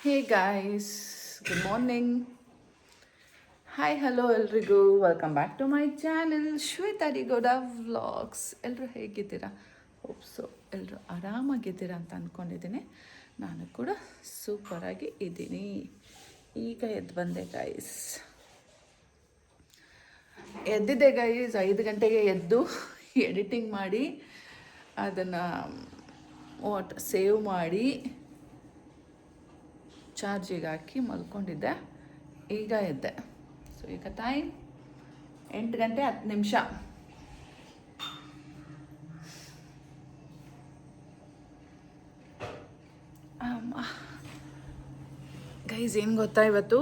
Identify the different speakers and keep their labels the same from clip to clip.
Speaker 1: ಹೇ guys, good morning. Hi hello ಎಲ್ರಿಗೂ, welcome back to my channel Shweta ಡಿಗೋಡ vlogs. ಎಲ್ಲರೂ ಹೇಗಿದ್ದೀರಾ? ಹೋಪ್ಸು ಎಲ್ಲರೂ ಆರಾಮಾಗಿದ್ದೀರಾ ಅಂತ ಅಂದ್ಕೊಂಡಿದ್ದೀನಿ. ನಾನು ಕೂಡ ಸೂಪರಾಗಿ ಇದ್ದೀನಿ. ಈಗ ಎದ್ದು ಬಂದೆ ಗೈಸ್. ಎದ್ದಿದ್ದೆ ಗೈಸ್ 5 ಗಂಟೆಗೆ ಎದ್ದು ಎಡಿಟಿಂಗ್ ಮಾಡಿ ಅದನ್ನು ಸೇವ್ ಮಾಡಿ ಚಾರ್ಜಿಗೆ ಹಾಕಿ ಮಲ್ಕೊಂಡಿದ್ದೆ. ಈಗ ಎದ್ದೆ. ಸೊ ಈಗ ಟೈಮ್ 8 ಗಂಟೆ 10 ನಿಮಿಷ. ಗೈಸ್ ಏನು ಗೊತ್ತಾ, ಇವತ್ತು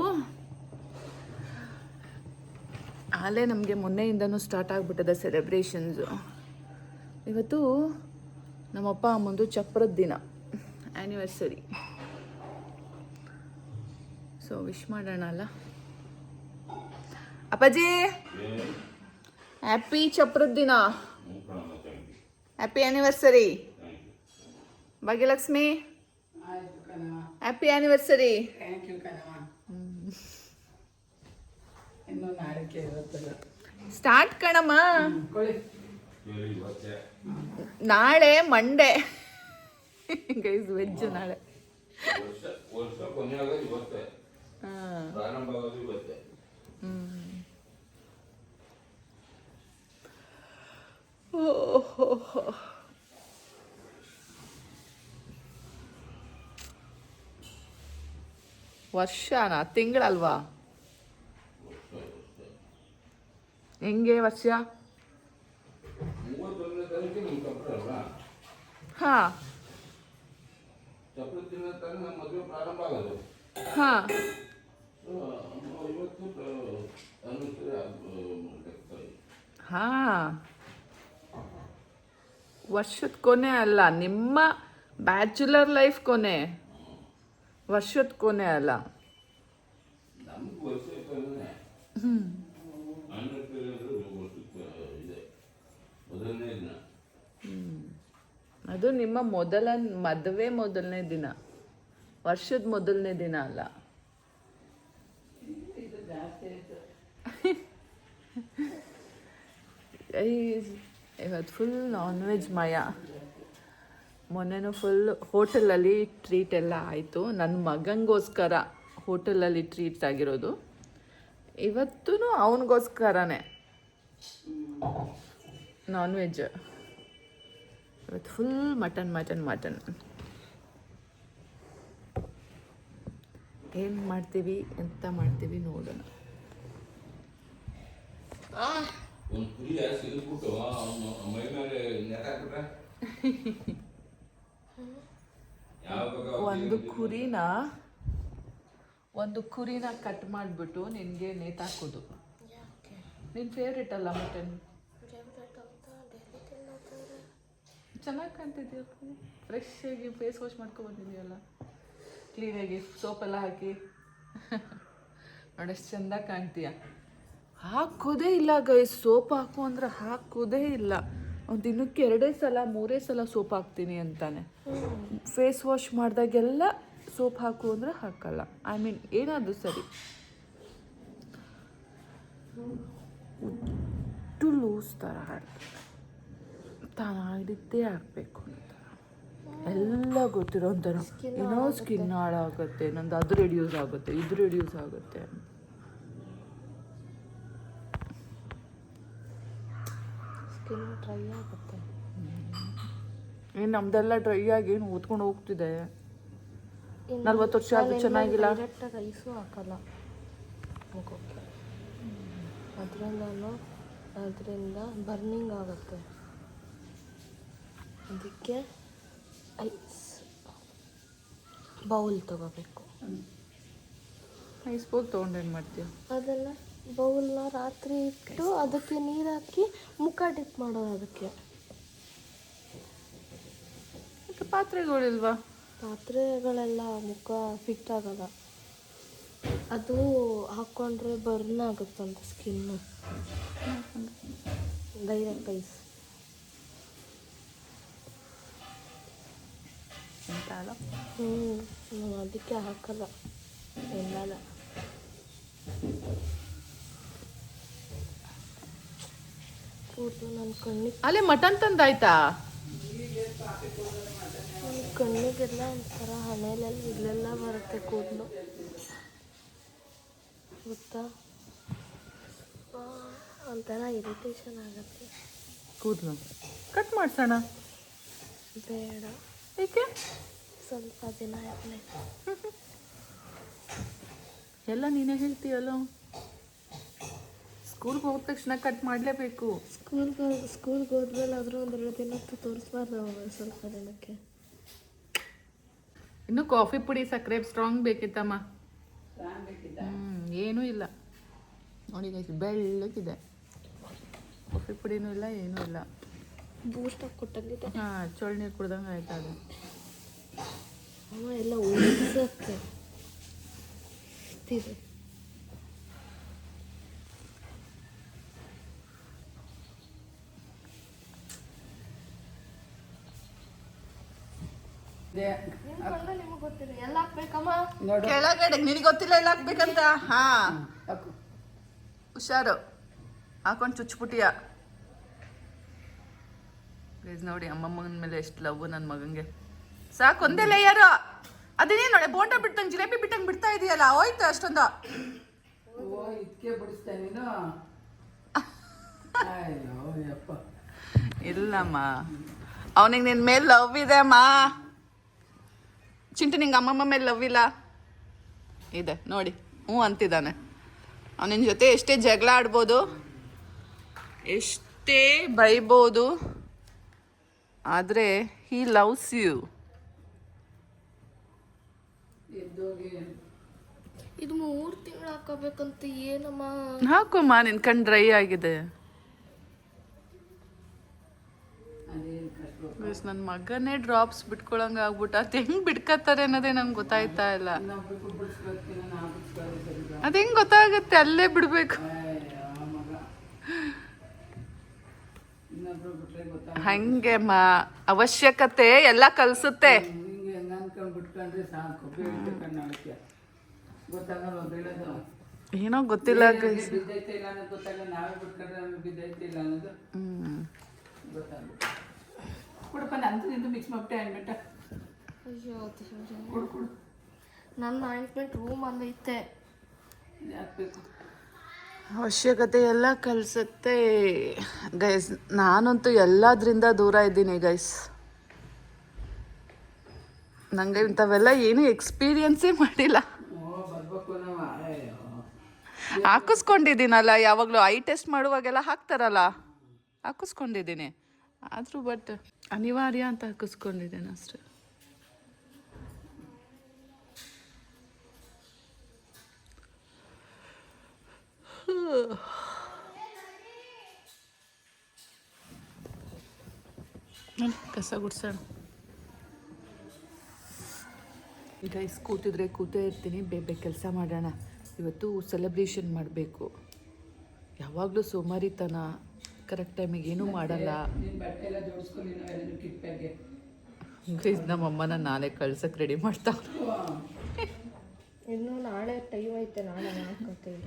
Speaker 1: ಆಲೇ ನಮಗೆ ಮೊನ್ನೆಯಿಂದನೂ ಸ್ಟಾರ್ಟ್ ಆಗಿಬಿಟ್ಟಿದೆ ಸೆಲೆಬ್ರೇಷನ್ಸು. ಇವತ್ತು ನಮ್ಮಪ್ಪ ಅಮ್ಮಂದು ಚಪ್ರದ ದಿನ, ಆ್ಯನಿವರ್ಸರಿ. ಸೊ ವಿಶ್ ಮಾಡೋಣ ಅಲ್ಲ ಅಪ್ಪಾಜಿ. ಹ್ಯಾಪಿ ಚಪ್ರದ ದಿನ, happy anniversary. Bhagyalakshmi, happy anniversary. Start ಕಣಮ್ಮ. ನಾಳೆ ಮಂಡೇ ಗೈಸ್, ವೆಜ್ ನಾಳೆ. ವರ್ಷನಾ? ತಿಂಗಳಲ್ವಾ? ಹೆಂಗೆ ವರ್ಷ? ಹಾಂ ಹಾಂ. ಹಾಂ, ವರ್ಷದ ಕೊನೆ ಅಲ್ಲ, ನಿಮ್ಮ ಬ್ಯಾಚುಲರ್ ಲೈಫ್ ಕೊನೆ, ವರ್ಷದ ಕೊನೆ ಅಲ್ಲ. ಅದು ನಿಮ್ಮ ಮದುವೆ ಮೊದಲನೇ ದಿನ, ವರ್ಷದ ಮೊದಲನೇ ದಿನ ಅಲ್ಲ. ಇವತ್ತು ಫುಲ್ ನಾನ್ ವೆಜ್ ಮಯ. ಮೊನ್ನೆನೂ ಫುಲ್ ಹೋಟೆಲಲ್ಲಿ ಟ್ರೀಟ್ ಎಲ್ಲ ಆಯಿತು. ನನ್ನ ಮಗನಿಗೋಸ್ಕರ ಹೋಟೆಲಲ್ಲಿ ಟ್ರೀಟ್ ಆಗಿರೋದು. ಇವತ್ತೂ ಅವನಿಗೋಸ್ಕರನೇ ನಾನ್ ವೆಜ್. ಇವತ್ತು ಫುಲ್ ಮಟನ್ ಮಟನ್ ಮಟನ್. ಏನು ಮಾಡ್ತೀವಿ, ಎಂತ ಮಾಡ್ತೀವಿ ನೋಡೋಣ. ಒಂದು ಕುರಿನ ಕಟ್ ಮಾಡಿಬಿಟ್ಟು ನಿನಗೆ ನೇತಾಕೋದು. ನಿನ್ನ ಫೇವ್ರೇಟ್ ಅಲ್ಲ ಮಟನ್? ಚೆನ್ನಾಗಿ ಕಾಣ್ತಿದ್ಯಾ, ಫ್ರೆಶ್ ಆಗಿ ಫೇಸ್ ವಾಶ್ ಮಾಡ್ಕೊಬಂದಿದೆಯಲ್ಲ, ಕ್ಲೀನಾಗಿ ಸೋಪೆಲ್ಲ ಹಾಕಿ. ನೋಡಷ್ಟು ಚೆಂದ ಕಾಣ್ತೀಯ. ಹಾಕೋದೇ ಇಲ್ಲ ಗೈಸ್, ಸೋಪ್ ಹಾಕು ಅಂದ್ರೆ ಹಾಕೋದೇ ಇಲ್ಲ. ಒಂದು ದಿನಕ್ಕೆ 2 ಸಲ 3 ಸಲ ಸೋಪ್ ಹಾಕ್ತೀನಿ ಅಂತಾನೆ. ಫೇಸ್ ವಾಶ್ ಮಾಡಿದಾಗೆಲ್ಲ ಸೋಪ್ ಹಾಕು ಅಂದರೆ ಹಾಕಲ್ಲ. ಐ ಮೀನ್ ಏನಾದರೂ ಸರಿ, ಉಟ್ಟು ಲೂಸ್ ಥರ ಹಾಕ್ತಾರೆ, ತಾನಾಗಿದ್ದೇ ಹಾಕಬೇಕು ಅಂತ ಎಲ್ಲ ಗೊತ್ತಿರೋ ಒಂಥರ. ಏನೋ ಸ್ಕಿನ್ ಹಾಳಾಗುತ್ತೆ, ನಂದು ಅದು ರೆಡ್ಯೂಸ್ ಆಗುತ್ತೆ, ಇದು ರೆಡ್ಯೂಸ್ ಆಗುತ್ತೆ. ಸ್ಕಿನ್ ಡ್ರೈ ಆಗುತ್ತೆ. ಏನು ನಮ್ದೆಲ್ಲ ಡ್ರೈ ಆಗಿ ಏನು ಊದ್ಕೊಂಡು ಹೋಗ್ತಿದೆ. 40 ವರ್ಷ ಆದರೂ ಚೆನ್ನಾಗಿಲ್ಲ. ಡೈರೆಕ್ಟಾಗಿ ರೈಸು ಹಾಕಲ್ಲ ಮುಖಕ್ಕೆ, ಅದರಿಂದ ಬರ್ನಿಂಗ್ ಆಗುತ್ತೆ. ಅದಕ್ಕೆ ಐಸ್ ಬೌಲ್ ತಗೋಬೇಕು. ಐಸ್ ಬೌಲ್ ತೊಗೊಂಡೇನು ಮಾಡ್ತೀಯ? ಅದೆಲ್ಲ ಬೌಲ್ನ ರಾತ್ರಿ ಇಟ್ಟು ಅದಕ್ಕೆ ನೀರು ಹಾಕಿ ಮುಖ ಡಿಪ್ ಮಾಡೋದು. ಅದಕ್ಕೆ ಪಾತ್ರೆಗಳಿಲ್ವಾ? ಪಾತ್ರೆಗಳೆಲ್ಲ ಮುಖ ಫಿಟ್ ಆಗಲ್ಲ. ಅದು ಹಾಕ್ಕೊಂಡ್ರೆ ಬರ್ನ್ ಆಗುತ್ತಂತ ಸ್ಕಿನ್ನು. ಡೈರೆಕ್ಟ್ ಐಸ್ ಎಂತ ಅಲ್ಲ
Speaker 2: ನಾವು ಅದಕ್ಕೆ ಹಾಕಲ್ಲ ಎನ್ನಲ್ಲ. ಕೂದಲು ನನ್ನ ಕಣ್ಣಿಗೆ
Speaker 1: ಅಲ್ಲೇ ಮಟನ್ ತಂದಾಯ್ತಾ?
Speaker 2: ನನ್ನ ಕಣ್ಣಿಗೆಲ್ಲ ಒಂಥರ ಹಣೆಲೆಲ್ಲ ಇಲ್ಲೆಲ್ಲ ಬರುತ್ತೆ ಕೂದಲು, ಗೊತ್ತಾ? ಒಂಥರ ಇರಿಟೇಷನ್ ಆಗುತ್ತೆ.
Speaker 1: ಕೂದಲು ಕಟ್ ಮಾಡ್ಸೋಣ.
Speaker 2: ಬೇಡ,
Speaker 1: ಏಕೆ?
Speaker 2: ಸ್ವಲ್ಪ ದಿನ ಇರಲಿ.
Speaker 1: ಎಲ್ಲ ನೀನೇ ಹೇಳ್ತೀಯಲ್ಲ. ಸ್ಕೂಲ್ಗೆ ಹೋದ ತಕ್ಷಣ ಕಟ್ ಮಾಡಲೇಬೇಕು.
Speaker 2: ಸ್ಕೂಲ್ಗೆ ಹೋದ್ಮೇಲೆ ಆದರೂ ಒಂದೆರಡು ದಿನ ತೋರಿಸ್ಬಾರ್ದು ಅವಾಗ, ಸ್ವಲ್ಪ ದಿನಕ್ಕೆ.
Speaker 1: ಇನ್ನು ಕಾಫಿ ಪುಡಿ ಸಕ್ಕರೆ ಸ್ಟ್ರಾಂಗ್ ಬೇಕಿತ್ತಮ್ಮ. ಏನೂ ಇಲ್ಲ ನೋಡಿ ಗೈಸ್, ಬೆಳ್ಳಗಿದೆ. ಕಾಫಿ ಪುಡಿನೂ ಇಲ್ಲ, ಏನೂ ಇಲ್ಲ.
Speaker 2: ಬೂಸ್ಟ್ ಹಾಕಿ ಕೊಟ್ಟಂಗಿದೆ.
Speaker 1: ಹಾಂ, ಚೊಳ್ಳು ನೀರು ಕುಡ್ದಂಗೆ ಆಯ್ತಾ ಅದು.
Speaker 2: ಅಮ್ಮ ಎಲ್ಲ ಉಳಿಸತ್ತೆ ಇದೆ. ನಿಮಗೆ ಗೊತ್ತಿಲ್ಲ ಎಲ್ಲ ಹಾಕ್ಬೇಕಮ್ಮ.
Speaker 1: ಕೆಳಗಡೆ ನಿನಗೆ ಗೊತ್ತಿಲ್ಲ ಎಲ್ಲ ಹಾಕ್ಬೇಕಂತ. ಹಾ, ಹುಷಾರು, ಹಾಕೊಂಡು ಚುಚ್ಚಿಬಿಟ್ಟಿಯ. ಪ್ಲೀಸ್ ನೋಡಿ ಅಮ್ಮಮ್ಮನ ಮೇಲೆ ಎಷ್ಟು ಲವ್ ನನ್ನ ಮಗಂಗೆ. ಸಾಕು, ಒಂದೇ ಲೇಯರು. ಅದೇನೇ ನೋಡಿ, ಬೋಂಡ ಬಿಟ್ಟಂಗೆ ಜಿಲೇಬಿ ಬಿಟ್ಟಂಗೆ ಬಿಡ್ತಾ ಇದೆಯಲ್ಲ, ಹೋಯ್ತು ಅಷ್ಟೊಂದ. ಇಲ್ಲಮ್ಮ, ಅವನಿಗೆ ನಿನ್ನ ಮೇಲೆ ಲವ್ ಇದೆ ಅಮ್ಮ. ಚಿಂಟು, ನಿಂಗೆ ಅಮ್ಮಮ್ಮ ಮೇಲೆ ಲವ್ ಇಲ್ಲ? ಇದೆ ನೋಡಿ, ಹ್ಞೂ ಅಂತಿದ್ದಾನೆ. ಅವನಿನ ಜೊತೆ ಎಷ್ಟೇ ಜಗಳ ಆಡ್ಬೋದು, ಎಷ್ಟೇ ಬೈಬೋದು, ಆದರೆ ಹೀ ಲವ್ಸ್ ಯು.
Speaker 2: ಇದು 3 ತಿಂಗಳು ಹಾಕೋಬೇಕಂತ ಏನಮ್ಮ?
Speaker 1: ಹಾಕಮ್ಮ, ನಿನ್ ಕಣ್ ಡ್ರೈ ಆಗಿದೆ. ನನ್ನ ಮಗನೇ ಡ್ರಾಪ್ಸ್ ಬಿಟ್ಕೊಳಂಗ ಆಗ್ಬಿಟ್ಟು ಅದು ಹೆಂಗ್ ಬಿಡ್ಕತ್ತಾರೆ ಅನ್ನೋದೇ ನಂಗೆ ಗೊತ್ತಾಯ್ತಾ ಇಲ್ಲ. ಅದು ಹೆಂಗ್ ಗೊತ್ತಾಗತ್ತೆ? ಅಲ್ಲೇ ಬಿಡ್ಬೇಕು. ಹಂಗೆಮ್ಮ, ಅವಶ್ಯಕತೆ ಎಲ್ಲ ಕಲ್ಸುತ್ತೆ. ಏನೋ ಗೊತ್ತಿಲ್ಲ.
Speaker 2: ನನ್ನ ಆಯಿಂಟ್ಮೆಂಟ್ ರೂಮಲ್ಲಿ ಐತೆ.
Speaker 1: ಅವಶ್ಯಕತೆ ಎಲ್ಲ ಕಲಿಸುತ್ತೆ ಗೈಸ್. ನಾನಂತೂ ಎಲ್ಲದ್ರಿಂದ ದೂರ ಇದ್ದೀನಿ ಗೈಸ್. ನಂಗೆ ಇಂಥವೆಲ್ಲ ಏನೂ ಎಕ್ಸ್ಪೀರಿಯನ್ಸೇ ಮಾಡಿಲ್ಲ. ಹಾಕಿಸ್ಕೊಂಡಿದ್ದೀನಲ್ಲ, ಯಾವಾಗಲೂ ಐ ಟೆಸ್ಟ್ ಮಾಡುವಾಗೆಲ್ಲ ಹಾಕ್ತಾರಲ್ಲ, ಹಾಕಿಸ್ಕೊಂಡಿದ್ದೀನಿ. ಆದರೂ ಬಟ್ ಅನಿವಾರ್ಯ ಅಂತ ಹಾಕಿಸ್ಕೊಂಡಿದ್ದೇನೆ ಅಷ್ಟೆ. ಕಸ ಗುಡ್ಸೋಣ ಗೈಸ್. ಕೂತಿದ್ರೆ ಕೂತೇ ಇರ್ತೀನಿ, ಬೇಗ ಕೆಲಸ ಮಾಡೋಣ. ಇವತ್ತು ಸೆಲೆಬ್ರೇಷನ್ ಮಾಡಬೇಕು. ಯಾವಾಗಲೂ ಸೋಮಾರಿತನ, ಕರೆಕ್ಟ್ ಟೈಮಿಗೆ ಏನೂ ಮಾಡಲ್ಲ ಗೈಸ್. ನಮ್ಮಮ್ಮನ ನಾಳೆ ಕಳ್ಸಕ್ಕೆ ರೆಡಿ ಮಾಡ್ತಾ.
Speaker 2: ಇನ್ನು ನಾಳೆ ಟೈಮ್ ಐತೆ, ನಾಳೆ ಮಾಡ್ಕೊತೀವಿ.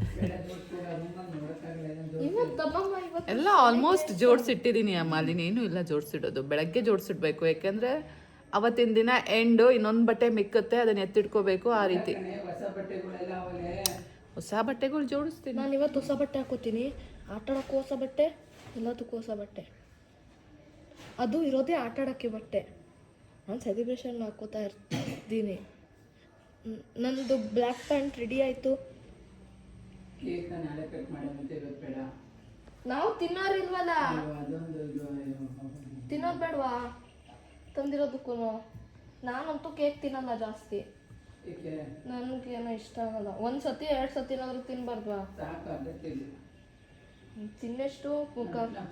Speaker 1: ಎಲ್ಲ ಆಲ್ಮೋಸ್ಟ್ ಜೋಡಿಸಿಟ್ಟಿದ್ದೀನಿ ಅಮ್ಮ. ಅಲ್ಲಿನೇನು ಇಲ್ಲ ಜೋಡಿಸಿಡೋದು, ಬೆಳಗ್ಗೆ ಜೋಡಿಸಿಡ್ಬೇಕು. ಯಾಕೆಂದರೆ ಅವತ್ತಿನ ದಿನ ಎಂಡು, ಇನ್ನೊಂದು ಬಟ್ಟೆ ಮಿಕ್ಕತ್ತೆ, ಅದನ್ನ ಎತ್ತಿಟ್ಕೋಬೇಕು. ಆ ರೀತಿ ಹೊಸ ಬಟ್ಟೆಗಳು ಜೋಡಿಸ್ತೀನಿ.
Speaker 2: ನಾನು ಇವತ್ತು ಹೊಸ ಬಟ್ಟೆ ಹಾಕೋತೀನಿ. ಆಟಾಡೋಕ್ಕೂ ಹೊಸ ಬಟ್ಟೆ, ಎಲ್ಲದಕ್ಕೂ ಹೊಸ ಬಟ್ಟೆ. ಅದು ಇರೋದೇ ಆಟಾಡೋಕ್ಕೆ ಬಟ್ಟೆ. ನಾನು ಸೆಲೆಬ್ರೇಷನ್ ಹಾಕೋತಾ ಇರ್ತೀನಿ. ನನ್ನದು ಬ್ಲ್ಯಾಕ್ ಪ್ಯಾಂಟ್ ರೆಡಿ ಆಯಿತು. ನಾವು ತಿನ್ನೋರಿಲ್ವಲ್ಲ, ತಿನ್ನೋದು ಬೇಡವಾ ತಂದಿರೋದಕ್ಕೂ? ನಾನಂತೂ ಕೇಕ್ ತಿನ್ನಲ್ಲ ಜಾಸ್ತಿ, ನನಗೇನೋ ಇಷ್ಟ ಆಗಲ್ಲ. 1 ಸತಿ 2 ಸತಿನಾದ್ರೂ ತಿನ್ಬಾರ್ದ್ವಾ? ತಿನ್ನೆಷ್ಟು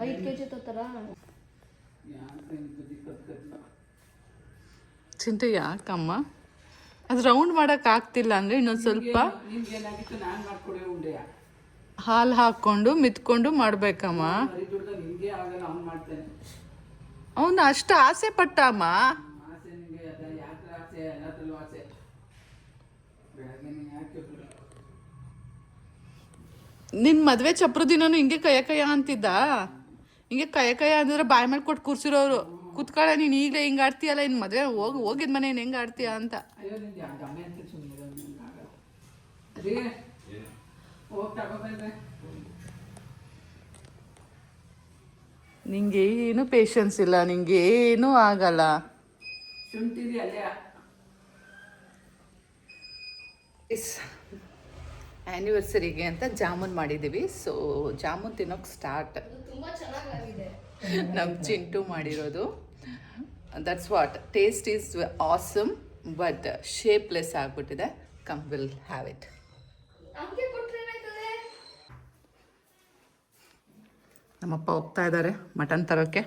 Speaker 2: 5 kg ತತ್ತರ.
Speaker 1: ಚಿಂಟು ಯಾಕಮ್ಮ ಅದು ರೌಂಡ್ ಮಾಡಕ್ ಆಗ್ತಿಲ್ಲ ಅಂದ್ರೆ ಇನ್ನೊಂದು ಸ್ವಲ್ಪ ಹಾಲು ಹಾಕೊಂಡು ಮಿತ್ಕೊಂಡು ಮಾಡ್ಬೇಕಮ್ಮ. ಅವನು ಅಷ್ಟು ಆಸೆ ಪಟ್ಟಮ್ಮ. ನಿನ್ನ ಮದುವೆ ಚಪ್ರ ದಿನನೂ ಹಿಂಗೆ ಕಯ್ಯ ಅಂತಿದ್ದ. ಹಿಂಗೆ ಕಯ್ಯ ಅಂದ್ರೆ ಬಾಯಿ ಮೇಲೆ ಕೊಟ್ಟು ಕೂರ್ಸಿರೋರು. ಕುತ್ಕೊಳ್ಳ ನೀನು ಈಗಲೇ ಹಿಂಗೆ ಆಡ್ತೀಯಲ್ಲ, ಇನ್ನು ಮದುವೆ ಹೋಗಿದ ಮನೆ ಹೆಂಗೆ ಆಡ್ತೀಯ ಅಂತ. ನಿಂಗೇನು ಪೇಷನ್ಸ್ ಇಲ್ಲ, ನಿಂಗೇನು ಆಗಲ್ಲ. ಆ್ಯನಿವರ್ಸರಿಗೆ ಅಂತ ಜಾಮೂನ್ ಮಾಡಿದ್ದೀವಿ. ಸೊ ಜಾಮೂನ್ ತಿನ್ನೋಕೆ ಸ್ಟಾರ್ಟ್.
Speaker 2: ತುಂಬ ಚೆನ್ನಾಗಿದೆ.
Speaker 1: ನಮ್ಮ ಚಿಂಟು ಮಾಡಿರೋದು. That's what taste is awesome, but shapeless ಆಗಿಬಿಟ್ಟಿದೆ. Come will have it. ನಮ್ಮಪ್ಪ ಹೋಗ್ತಾ ಇದ್ದಾರೆ ಮಟನ್ ತರೋಕ್ಕೆ.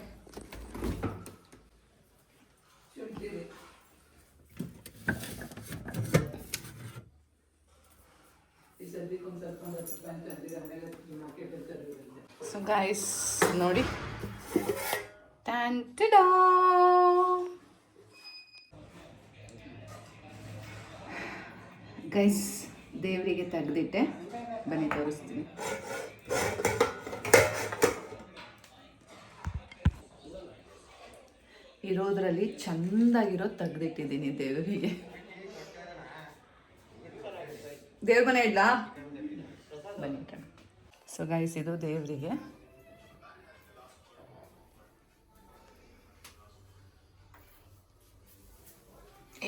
Speaker 1: ಸೊ ಗೈಸ್ ನೋಡಿ, ಟ್ಯಾಂಟಿಡಾ ಗೈಸ್, ದೇವರಿಗೆ ತೆಗೆದಿಟ್ಟೆ, ಬನ್ನಿ ತೋರಿಸ್ತೀನಿ. ಇರೋದ್ರಲ್ಲಿ ಚೆಂದಾಗಿರೋ ತೆಗೆದಿಟ್ಟಿದ್ದೀನಿ ದೇವರಿಗೆ. ದೇವ್ರ ಮನೆ ಇಡ್ಲಾ, ಬನ್ನಿ. ಸೊ ಗೈಸ್, ಇದು ದೇವರಿಗೆ.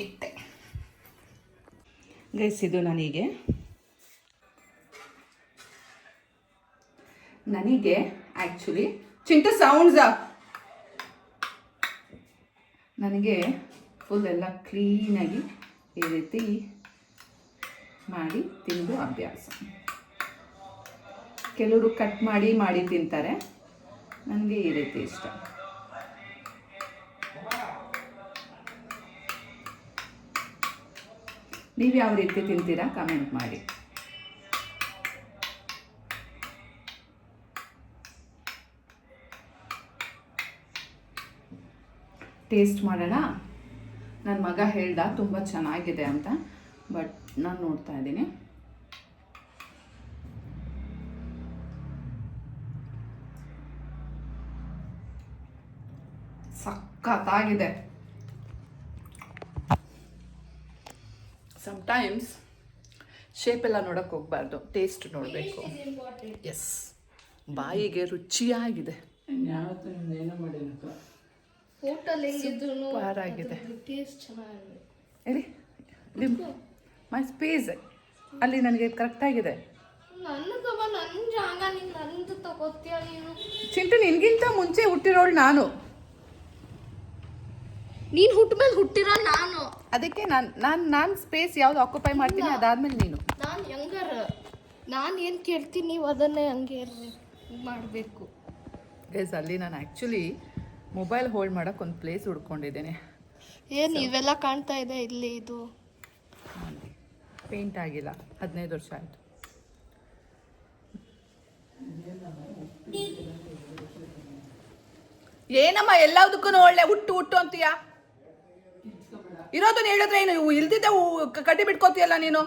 Speaker 1: ಇಟ್ಟೆ ಗೈಸ್. ಇದು ನನಗೆ ಆ್ಯಕ್ಚುಲಿ ಚಿಂಟು ಸೌಂಡ್ಸ ನನಗೆ ಫುಲ್ ಎಲ್ಲ ಕ್ಲೀನಾಗಿ ಈ ರೀತಿ ಮಾಡಿ ತಿಂದು ಅಭ್ಯಾಸ. ಕೆಲವರು ಕಟ್ ಮಾಡಿ ತಿಂತಾರೆ, ನನಗೆ ಈ ರೀತಿ ಇಷ್ಟ. ನೀವು ಯಾವ ರೀತಿ ತಿಂತೀರಾ ಕಮೆಂಟ್ ಮಾಡಿ. ಟೇಸ್ಟ್ ಮಾಡೋಣ. ನನ್ನ ಮಗ ಹೇಳ್ದ ತುಂಬ ಚೆನ್ನಾಗಿದೆ ಅಂತ, ಬಟ್ ನಾನು ನೋಡ್ತಾ ಇದ್ದೀನಿ. ಸಖತ್ತಾಗಿದೆ. ಸಮ್ಟೈಮ್ಸ್ ಶೇಪ್ ಎಲ್ಲ ನೋಡೋಕೆ ಹೋಗ್ಬಾರ್ದು, ಟೇಸ್ಟ್ ನೋಡಬೇಕು. ಎಸ್, ಬಾಯಿಗೆ ರುಚಿಯಾಗಿದೆ. ಸೂಪರ್ ಆಗಿದೆ. ಹೇಳಿ ಮೈ ಸ್ಪೇಸ್ ಅಲ್ಲಿ ನನಗೆ ಕರೆಕ್ಟಾಗಿದೆ. ಚಿಂಟು, ನಿನ್ಗಿಂತ ಮುಂಚೆ ಹುಟ್ಟಿರೋಳು ನಾನು.
Speaker 2: ನೀನು ಹುಟ್ಟಮೇಲೆ ಹುಟ್ಟಿರೋ ನಾನು.
Speaker 1: ಅದಕ್ಕೆ ನಾನು ಸ್ಪೇಸ್ ಯಾವ್ದು ಆಕ್ಯುಪೈ ಮಾಡ್ತೀನಿ, ಅದಾದ್ಮೇಲೆ ನೀನು.
Speaker 2: ನಾನು ಯಂಗರ್, ನಾನು ಏನು ಕೇಳ್ತೀನಿ ನೀವು ಅದನ್ನೇ ಹಂಗೆ ಮಾಡಬೇಕು.
Speaker 1: ಗೈಸ್, ಅಲ್ಲಿ ನಾನು ಆ್ಯಕ್ಚುಲಿ ಮೊಬೈಲ್ ಹೋಲ್ಡ್ ಮಾಡೋಕೆ ಒಂದು ಪ್ಲೇಸ್ ಹುಡ್ಕೊಂಡಿದ್ದೇನೆ.
Speaker 2: ಏನು ಇವೆಲ್ಲ ಕಾಣ್ತಾ ಇದೆ ಇಲ್ಲಿ? ಇದು
Speaker 1: ಪೇಂಟ್ ಆಗಿಲ್ಲ, 15 ವರ್ಷ ಆಯಿತು. ಏನಮ್ಮ ಎಲ್ಲದಕ್ಕೂ ಒಳ್ಳೆ ಹುಟ್ಟು ಅಂತೀಯ? ಇರೋದನ್ನ ಹೇಳಿದ್ರೆ ಏನು ಇಲ್ದಿದ್ದೆ ಕಟ್ಟಿ ಬಿಟ್ಕೋತೀಯಲ್ಲ ನೀನು.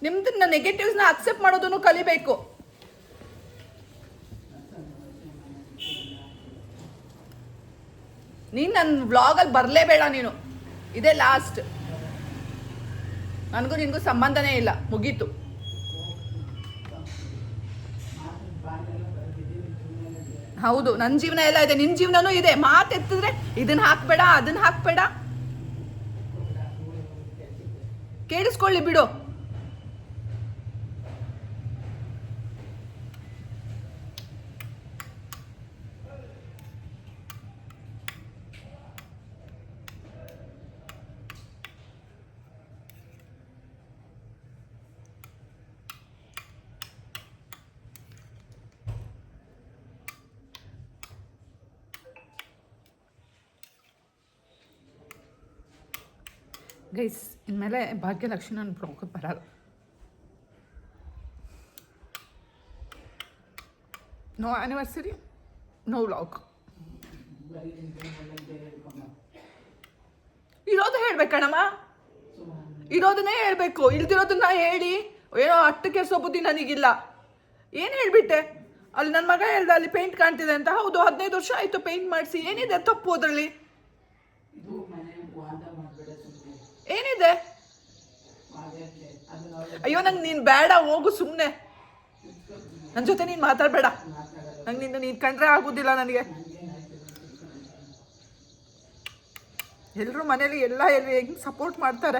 Speaker 1: ನಿಮ್ದನ್ನ ನೆಗೆಟಿವ್ಸ್ನ ಅಕ್ಸೆಪ್ಟ್ ಮಾಡೋದನ್ನು ಕಲಿಬೇಕು. ನೀನು ನನ್ನ ವ್ಲಾಗಲ್ಲಿ ಬರಲೇಬೇಡ ನೀನು. ಇದೇ ಲಾಸ್ಟ್. ನನಗೂ ನಿನಗೂ ಸಂಬಂಧನೇ ಇಲ್ಲ, ಮುಗೀತು. ಹೌದು, ನನ್ನ ಜೀವನ ಎಲ್ಲ ಇದೆ, ನಿನ್ನ ಜೀವನನೂ ಇದೆ. ಮಾತೆತ್ತಿದ್ರೆ ಇದನ್ನ ಹಾಕ್ಬೇಡ, ಅದನ್ನ ಹಾಕ್ಬೇಡ, ಕೇಳಿಸ್ಕೊಳ್ಳಿ ಬಿಡು. ಗೈಸ್, ಇನ್ಮೇಲೆ ಭಾಗ್ಯಲಕ್ಷ್ಮಿ ನನ್ನ ಬ್ಲಾಗ್ ಬರಲ್ಲ. No anniversary, no vlog. ಇರೋದು ಹೇಳ್ಬೇಕಣಮ್ಮ, ಇರೋದನ್ನೇ ಹೇಳ್ಬೇಕು. ಇಲ್ದಿರೋದನ್ನ ಹೇಳಿ ಏನೋ ಅಟ್ಟು ಕೆಸೋ ಬುದ್ಧಿ ನನಗಿಲ್ಲ. ಏನು ಹೇಳ್ಬಿಟ್ಟೆ? ಅಲ್ಲಿ ನನ್ನ ಮಗ ಹೇಳ್ದ ಅಲ್ಲಿ ಪೇಂಟ್ ಕಾಣ್ತಿದೆ ಅಂತ. ಹೌದು, 15 ವರ್ಷ ಆಯಿತು ಪೇಂಟ್ ಮಾಡಿಸಿ. ಏನಿದೆ ತಪ್ಪು ಅದರಲ್ಲಿ? ಏನಿದೆ? ಅಯ್ಯೋ, ನಂಗೆ ನೀನು ಬೇಡ, ಹೋಗು ಸುಮ್ಮನೆ. ನನ್ನ ಜೊತೆ ನೀನು ಮಾತಾಡಬೇಡ. ನಂಗೆ ನೀನು ಕಂಡ್ರೆ ಆಗೋದಿಲ್ಲ ನನಗೆ. ಎಲ್ಲರೂ ಮನೇಲಿ ಎಲ್ಲ ಹೆಂಗೆ ಸಪೋರ್ಟ್ ಮಾಡ್ತಾರೆ.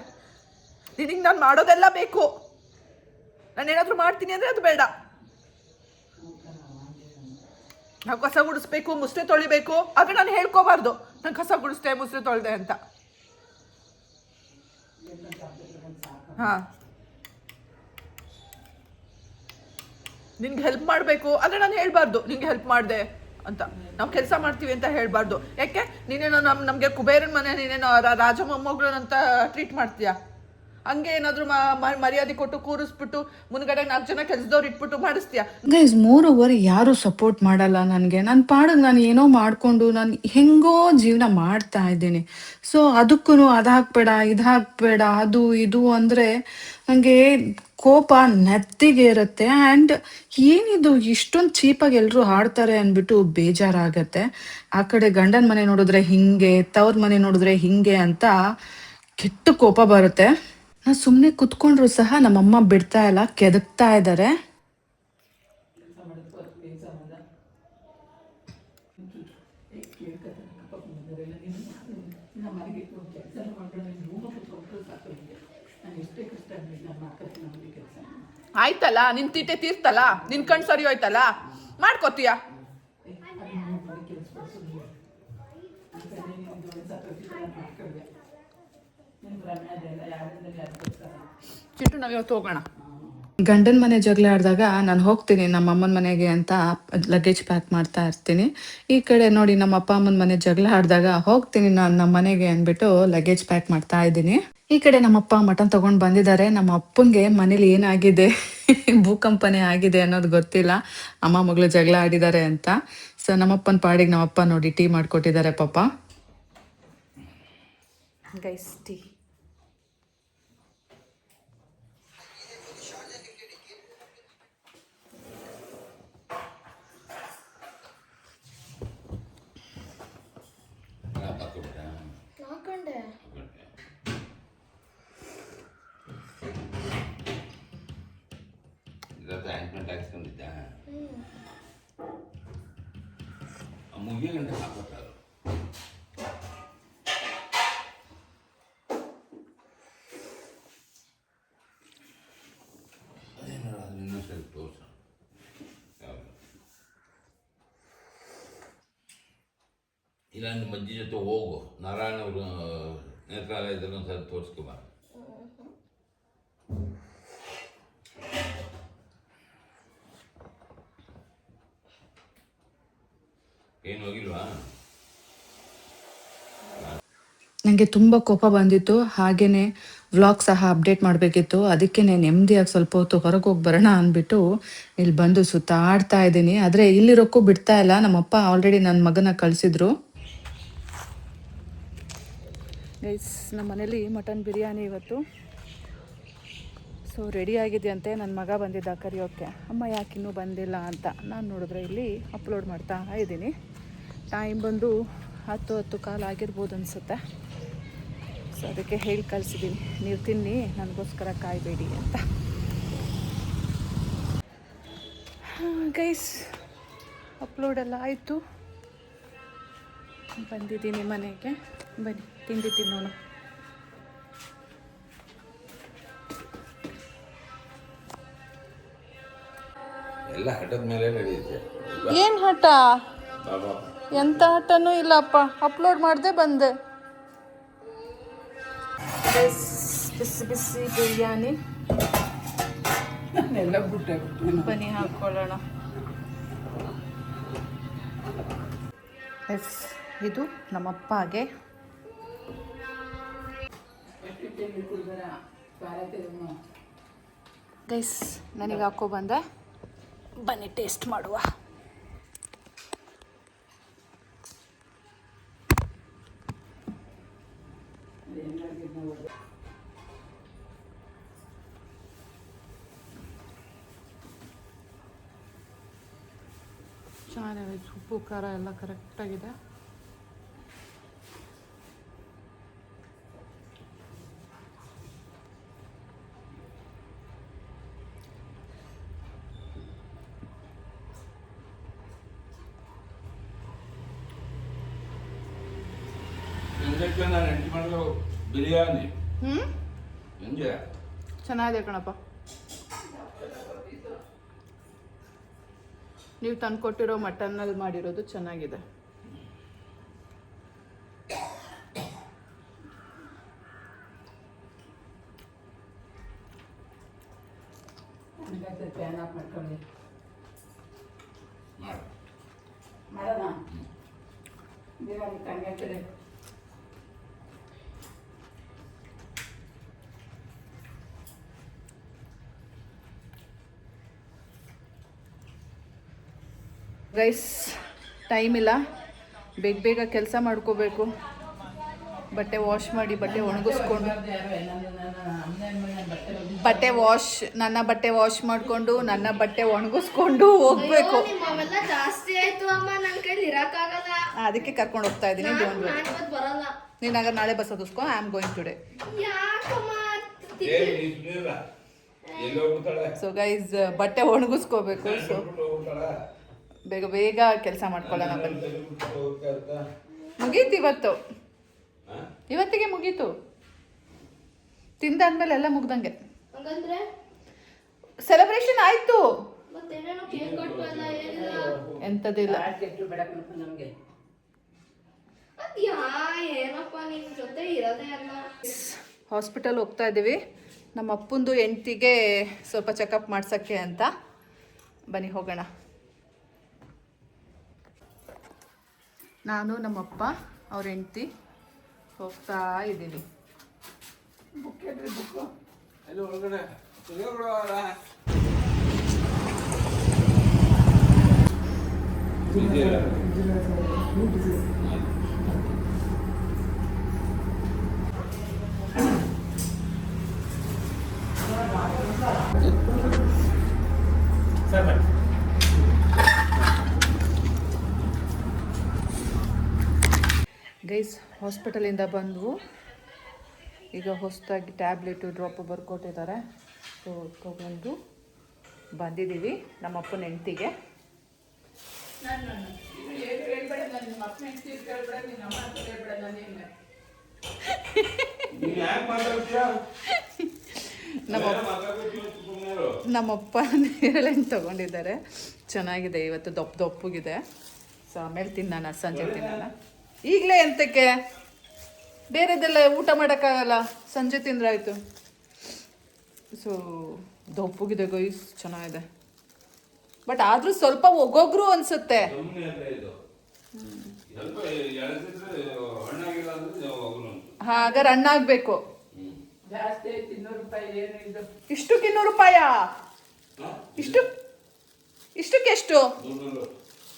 Speaker 1: ನಿನಗೆ ನಾನು ಮಾಡೋದೆಲ್ಲ ಬೇಕು. ನಾನು ಏನಾದರೂ ಮಾಡ್ತೀನಿ ಅಂದರೆ ಅದು ಬೇಡ. ನಾವು ಕಸ ಗುಡಿಸ್ಬೇಕು, ಮುಸ್ರೆ ತೊಳಿಬೇಕು, ಆದರೆ ನಾನು ಹೇಳ್ಕೋಬಾರ್ದು ನಾನು ಕಸ ಗುಡಿಸ್ದೆ ಮುಸ್ರೆ ತೊಳೆದೆ ಅಂತ. ಹಾಂ, ನಿನ್ಗೆ ಹೆಲ್ಪ್ ಮಾಡಬೇಕು ಆದರೆ ನಾನು ಹೇಳ್ಬಾರ್ದು ನಿಂಗೆ ಹೆಲ್ಪ್ ಮಾಡಿದೆ ಅಂತ. ನಾವು ಕೆಲಸ ಮಾಡ್ತೀವಿ ಅಂತ ಹೇಳ್ಬಾರ್ದು. ಯಾಕೆ? ನೀನೇನೋ ನಮಗೆ ಕುಬೇರನ ಮನೆ ನೀನೇನೋ ರಾಜ ಮೊಮ್ಮಗಳಂತ ಟ್ರೀಟ್ ಮಾಡ್ತೀಯಾ? ಹಂಗೆ ಏನಾದರೂ ಮರ್ಯಾದೆ ಕೊಟ್ಟು ಕೂರಿಸ್ಬಿಟ್ಟು ಮುಂದ್ಗಡೆ 4 ಜನ ಕೆಲಸದವ್ರು ಇಟ್ಬಿಟ್ಟು ಮಾಡಿಸ್ತೀಯಾ?
Speaker 3: ಗೈಸ್, ಮೋರೋವರ್ ಯಾರು ಸಪೋರ್ಟ್ ಮಾಡಲ್ಲ ನನಗೆ. ನನ್ನ ಪಾಡಿಗೆ ನಾನು ಏನೋ ಮಾಡಿಕೊಂಡು ನಾನು ಹೆಂಗೋ ಜೀವನ ಮಾಡ್ತಾ ಇದ್ದೀನಿ. ಸೊ ಅದಕ್ಕೂ ಅದು ಹಾಕ್ಬೇಡ, ಇದು ಹಾಕ್ಬೇಡ, ಅದು ಇದು ಅಂದರೆ ನನಗೆ ಕೋಪ ನೆತ್ತಿಗೆ ಇರುತ್ತೆ. ಆ್ಯಂಡ್ ಏನಿದು ಇಷ್ಟೊಂದು ಚೀಪಾಗಿ ಎಲ್ಲರೂ ಹಾಡ್ತಾರೆ ಅಂದ್ಬಿಟ್ಟು ಬೇಜಾರಾಗತ್ತೆ. ಆ ಕಡೆ ಗಂಡನ ಮನೆ ನೋಡಿದ್ರೆ ಹಿಂಗೆ, ತವ್ರ ಮನೆ ನೋಡಿದ್ರೆ ಹಿಂಗೆ ಅಂತ ಕೆಟ್ಟ ಕೋಪ ಬರುತ್ತೆ. ನಾನು ಸುಮ್ಮನೆ ಕುತ್ಕೊಂಡ್ರು ಸಹ ನಮ್ಮಮ್ಮ ಬಿಡ್ತಾ ಇಲ್ಲ, ಕೆದಕ್ತಾ ಇದ್ದಾರೆ.
Speaker 1: ಆಯ್ತಲ್ಲ, ನಿನ್ ತೀಟೆ ತೀರ್ತಲ್ಲ, ನಿನ್ ಕಣ್ ಸರಿ ಹೋಯ್ತಲ್ಲ, ಮಾಡ್ಕೋತೀಯ. ಚಿಟ್ಟು, ನಾವು ಇವತ್ತು ಹೋಗೋಣ.
Speaker 3: ಗಂಡನ ಮನೆ ಜಗಳ ಆಡಿದಾಗ ನಾನು ಹೋಗ್ತೀನಿ ನಮ್ಮ ಅಮ್ಮನ ಮನೆಗೆ ಅಂತ ಲಗೇಜ್ ಪ್ಯಾಕ್ ಮಾಡ್ತಾ ಇರ್ತೀನಿ. ಈ ಕಡೆ ನೋಡಿ ನಮ್ಮ ಅಪ್ಪ ಅಮ್ಮನ ಮನೆ ಜಗಳ ಆಡಿದಾಗ ಹೋಗ್ತೀನಿ ನಾನು ನಮ್ಮ ಮನೆಗೆ ಅಂದ್ಬಿಟ್ಟು ಲಗೇಜ್ ಪ್ಯಾಕ್ ಮಾಡ್ತಾ ಇದ್ದೀನಿ. ಈ ಕಡೆ ನಮ್ಮಪ್ಪ ಮಟನ್ ತಗೊಂಡು ಬಂದಿದ್ದಾರೆ. ನಮ್ಮ ಅಪ್ಪಂಗೆ ಮನೇಲಿ ಏನಾಗಿದೆ ಭೂಕಂಪನೆ ಆಗಿದೆ ಅನ್ನೋದು ಗೊತ್ತಿಲ್ಲ, ಅಮ್ಮ ಮಗಳು ಜಗಳ ಆಡಿದ್ದಾರೆ ಅಂತ. ಸೊ ನಮ್ಮಪ್ಪನ ಪಾಡಿಗೆ ನಮ್ಮಪ್ಪ ನೋಡಿ ಟೀ ಮಾಡಿಕೊಟ್ಟಿದ್ದಾರೆ ಪಾಪ.
Speaker 1: Guys, tea.
Speaker 4: ಆಯಿಂಟ್ಮೆಂಟ್ ಹಾಕ್ಸ್ಕೊಂಡಿದ್ದ ಮುಗಿಯ ಗಂಟೆ ಹಾಕೋತಾರೆ. ಅದೇನೋ ಅದು ಇನ್ನೂ ಸ್ವಲ್ಪ ತೋರ್ಸ. ಇಲ್ಲ ನಿಮ್ಮ ಅಜ್ಜಿ ಜೊತೆ ಹೋಗು, ನಾರಾಯಣ ಅವರು ನೇತ್ರಾಲಯದಲ್ಲಿ ಒಂದು ಸಲ ತೋರಿಸ್ಕೊಬ. ಏನು ಹೋಗಿಲ್ವಾ?
Speaker 3: ನನಗೆ ತುಂಬ ಕೋಪ ಬಂದಿತ್ತು. ಹಾಗೆಯೇ ವ್ಲಾಗ್ ಸಹ ಅಪ್ಡೇಟ್ ಮಾಡಬೇಕಿತ್ತು. ಅದಕ್ಕೆ ನೆಮ್ಮದಿಯಾಗಿ ಸ್ವಲ್ಪ ಹೊತ್ತು ಹೊರಗೆ ಹೋಗಿ ಬರೋಣ ಅಂದ್ಬಿಟ್ಟು ಇಲ್ಲಿ ಬಂದು ಸುತ್ತಾಡ್ತಾ ಇದ್ದೀನಿ. ಆದರೆ ಇಲ್ಲಿರೋಕ್ಕೂ ಬಿಡ್ತಾ ಇಲ್ಲ. ನಮ್ಮಪ್ಪ ಆಲ್ರೆಡಿ ನನ್ನ ಮಗನ ಕಳಿಸಿದ್ರು.
Speaker 1: ಗೈಸ್, ನಮ್ಮ ಮನೇಲಿ ಮಟನ್ ಬಿರಿಯಾನಿ ಇವತ್ತು. ಸೊ ರೆಡಿ ಆಗಿದೆಯಂತೆ. ನನ್ನ ಮಗ ಬಂದಿದ್ದ ಕರಿಯೋಕ್ಕೆ. ಅಮ್ಮ ಯಾಕೆ ಇನ್ನೂ ಬಂದಿಲ್ಲ ಅಂತ ನಾನು ನೋಡಿದ್ರೆ ಇಲ್ಲಿ ಅಪ್ಲೋಡ್ ಮಾಡ್ತಾ ಇದ್ದೀನಿ. ಟೈಮ್ ಬಂದು 10 ಕಾಲ ಆಗಿರ್ಬೋದು ಅನಿಸುತ್ತೆ. ಸೊ ಅದಕ್ಕೆ ಹೇಳಿ ಕಳಿಸಿದ್ದೀನಿ, ನೀವು ತಿನ್ನಿ, ನನಗೋಸ್ಕರ ಕಾಯಬೇಡಿ ಅಂತ. ಗೈಸ್, ಅಪ್ಲೋಡೆಲ್ಲ ಆಯಿತು. ಬಂದಿದ್ದೀನಿ ಮನೆಗೆ. ಬನ್ನಿ ತಿಂಡಿ ತಿನ್ನೋಣ.
Speaker 4: ಎಲ್ಲ ಹಠದ ಮೇಲೆ ನಡೆಯುತ್ತೆ.
Speaker 1: ಏನು ಹಠ? ಎಂಥ ಹಠನೂ ಇಲ್ಲಪ್ಪ. ಅಪ್ಲೋಡ್ ಮಾಡಿದೆ ಬಂದೆ. ಬಿಸಿ ಬಿಸಿ ಬಿರಿಯಾನಿ ಬನ್ನಿ ಹಾಕ್ಕೊಳ್ಳೋಣ. ಇದು ನಮ್ಮಪ್ಪಗೆ. ಗೈಸ್, ನನಗೆ ಹಾಕೋ ಬಂದೆ. ಬನ್ನಿ ಟೇಸ್ಟ್ ಮಾಡುವ. ಚೆನ್ನಾಗಿದೆ, ಉಪ್ಪು ಖಾರ ಎಲ್ಲ ಕರೆಕ್ಟಾಗಿದೆ.
Speaker 4: ಬಿರಿಯಾನಿ
Speaker 1: ಚೆನ್ನಾಗಿದೆ ಕಣಪ್ಪ. ನೀವು ತಂದು ಕೊಟ್ಟಿರೋ ಮಟನ್ನಲ್ಲಿ ಮಾಡಿರೋದು ಚೆನ್ನಾಗಿದೆ. ಗೈಸ್, ಟೈಮ್ ಇಲ್ಲ, ಬೇಗ ಬೇಗ ಕೆಲಸ ಮಾಡ್ಕೋಬೇಕು. ಬಟ್ಟೆ ವಾಶ್ ಮಾಡಿ ಬಟ್ಟೆ ಒಣಗಿಸ್ಕೊಂಡು ನನ್ನ ಬಟ್ಟೆ ವಾಶ್ ಮಾಡಿಕೊಂಡು ನನ್ನ ಬಟ್ಟೆ ಒಣಗಿಸ್ಕೊಂಡು ಹೋಗ್ಬೇಕು.
Speaker 2: ಅವೆಲ್ಲ ಜಾಸ್ತಿ ಆಯ್ತು ಅಮ್ಮ, ನನ್ನ ಕೈಲಿ ಇರಕ್ಕಾಗಲ್ಲ.
Speaker 1: ಅದಕ್ಕೆ ಕರ್ಕೊಂಡು ಹೋಗ್ತಾ ಇದ್ದೀನಿ.
Speaker 2: ಬರಲ್ಲ.
Speaker 1: ನೀನು ಹಾಗಾದ್ರೆ ನಾಳೆ ಬಸ್ ಹತ್ತಿಸ್ಕೊ. I am going today.
Speaker 2: ಯಾಕಮ್ಮ?
Speaker 1: ಸೊ ಗೈಸ್, ಬಟ್ಟೆ ಒಣಗಿಸ್ಕೋಬೇಕು. ಸೊ ಬೇಗ ಬೇಗ ಕೆಲಸ ಮಾಡ್ಕೊಳ್ಳೋಣ ಬನ್ನಿ. ಮುಗೀತು ಇವತ್ತಿಗೆ ಮುಗೀತು. ತಿಂದಾದ್ಮೇಲೆ ಎಲ್ಲ ಮುಗ್ದಂಗೆ.
Speaker 2: ಹಂಗಂದ್ರೆ
Speaker 1: ಸೆಲೆಬ್ರೇಷನ್ ಆಯ್ತು.
Speaker 2: ಮತ್ತೇನೇನೋ ಕೇಕ್ ಕಟ್ ಎಲ್ಲ ಏನಿಲ್ಲ.
Speaker 1: ಎಂಥದಿಲ್ಲ.
Speaker 2: ಏನಪ್ಪ ನಿನ್ ಜೊತೆ ಇರೋದೇ ಅಲ್ಲ.
Speaker 1: ಹಾಸ್ಪಿಟಲ್ ಹೋಗ್ತಾ ಇದ್ದೀವಿ ನಮ್ಮ ಅಪ್ಪಂದು ಹೆಂಡ್ತಿಗೆ ಸ್ವಲ್ಪ ಚೆಕಪ್ ಮಾಡ್ಸೋಕ್ಕೆ ಅಂತ. ಬನ್ನಿ ಹೋಗೋಣ. ನಾನು ನಮ್ಮಪ್ಪ ಅವ್ರ ಹೆಂಡ್ತಿ ಹೋಗ್ತಾ ಇದ್ದೀವಿ. ಗೈಸ್, ಹಾಸ್ಪಿಟಲಿಂದ ಬಂದವು. ಈಗ ಹೊಸದಾಗಿ ಟ್ಯಾಬ್ಲೆಟು ಡ್ರಾಪು ಬರ್ಕೊಟ್ಟಿದ್ದಾರೆ. ಸೊ ತೊಗೊಂಡು ಬಂದಿದ್ದೀವಿ ನಮ್ಮ ಅಪ್ಪನ ಹೆಂಡ್ತಿಗೆ. ನಮ್ಮಪ್ಪ ನೇರಳೆಣ್ಣೆ ತೊಗೊಂಡಿದ್ದಾರೆ. ಚೆನ್ನಾಗಿದೆ, ಇವತ್ತು ದಪ್ಪಗಿದೆ. ಸೊ ಆಮೇಲೆ ತಿನ್ನೋಣ, ಸಂಜೆ ತಿನ್ನೋಣ. ಈಗಲೇ ಎಂತಕ್ಕೆ? ಬೇರೆದೆಲ್ಲ ಊಟ ಮಾಡೋಕ್ಕಾಗಲ್ಲ, ಸಂಜೆ ತಿಂದ್ರಾಯ್ತು. ಸೊ ದಪ್ಪಗಿದೆ ಗೈಸ್, ಚೆನ್ನಾಗಿದೆ. ಬಟ್ ಆದರೂ ಸ್ವಲ್ಪ ಒಗ್ಗೊಗ್ರು ಅನಿಸುತ್ತೆ. ಹಾಗಾದ್ರೆ ಹಣ್ಣಾಗಬೇಕು. ಇಷ್ಟಕ್ಕೆ 200 ರೂಪಾಯ? ಇಷ್ಟಕ್ಕೆ ಎಷ್ಟು?